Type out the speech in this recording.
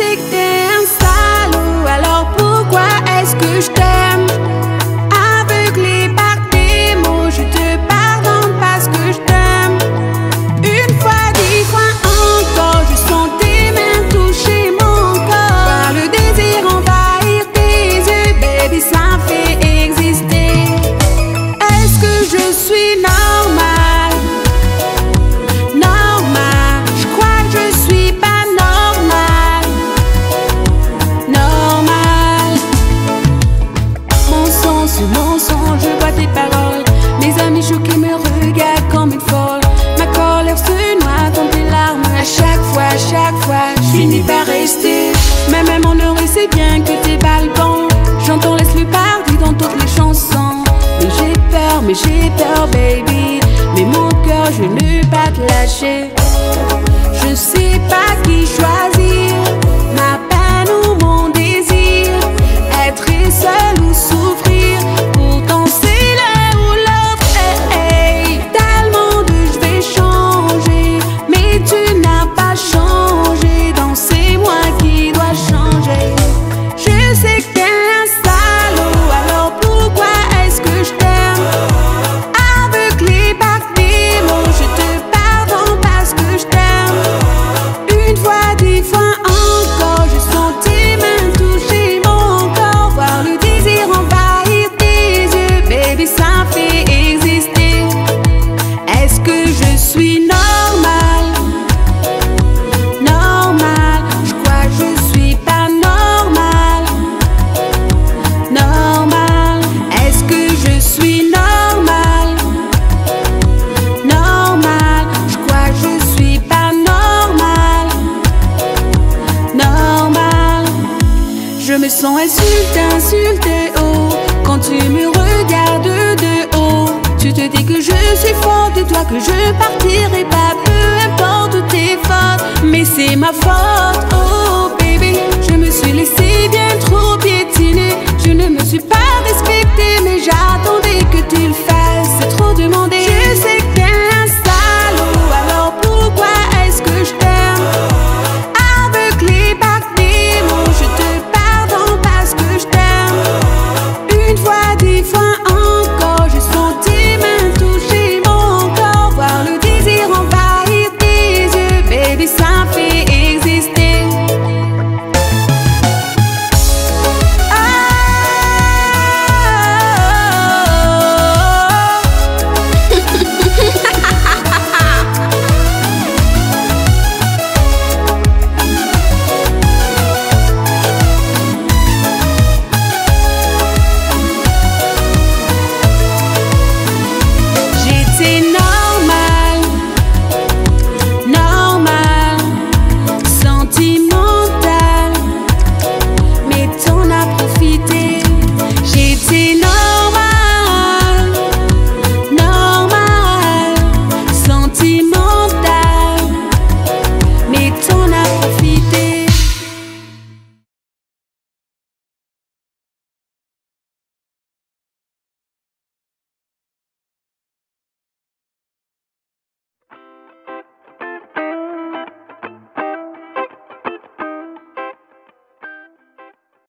sais que t'es un salaud, alors pourquoi est-ce que je t'aime? Aveuglé par tes mots, je te pardonne parce que je t'aime. Une fois, 10 fois encore, je sens tes mains toucher mon corps. Par le désir envahir tes yeux, baby, ça fait exister. Est-ce que je suis normale? Normale, je crois que je suis pas normale. Normale. Mensonge, je vois tes paroles. Mes amis choqués me regardent comme une folle. Ma colère se noie dans tes larmes. À chaque fois, je finis par rester. Mais même mon oreille sait bien que t'es balbon. J'entends laisse-le parler dans toutes les chansons. Mais j'ai peur, baby. Mais mon cœur, je ne vais pas te lâcher. Je sais pas qui choisir, ma peine ou mon désir. Être seul ou souffrir, pourtant c'est l'un ou l'autre. Hey, dans le monde je vais changer, mais tu n'as pas changé. Donc c'est moi qui dois changer. Je sais que t'es un salaud, alors pourquoi est-ce que je t'aime? Aveuglé par tes mots, je te pardonne parce que je t'aime. Une fois, 10 fois encore, je sens tes mains toucher mon corps. Voir le désir envahir tes yeux, baby, ça fait exister. Est-ce que je suis normale? Normale, je crois que je suis pas normale. Normale, est-ce que je suis normale? Normale, je crois que je suis pas normale. Normale, je me sens insultée, oh, quand tu me regardes de haut. Tu te dis que je suis forte et toi que je partirai pas, peu importe tes fautes. Mais c'est ma faute, oh baby, je me suis laissée bien trop piétiner. Je ne me suis pas respectée, mais j'attendais que tu le fasses. C'est trop demandé.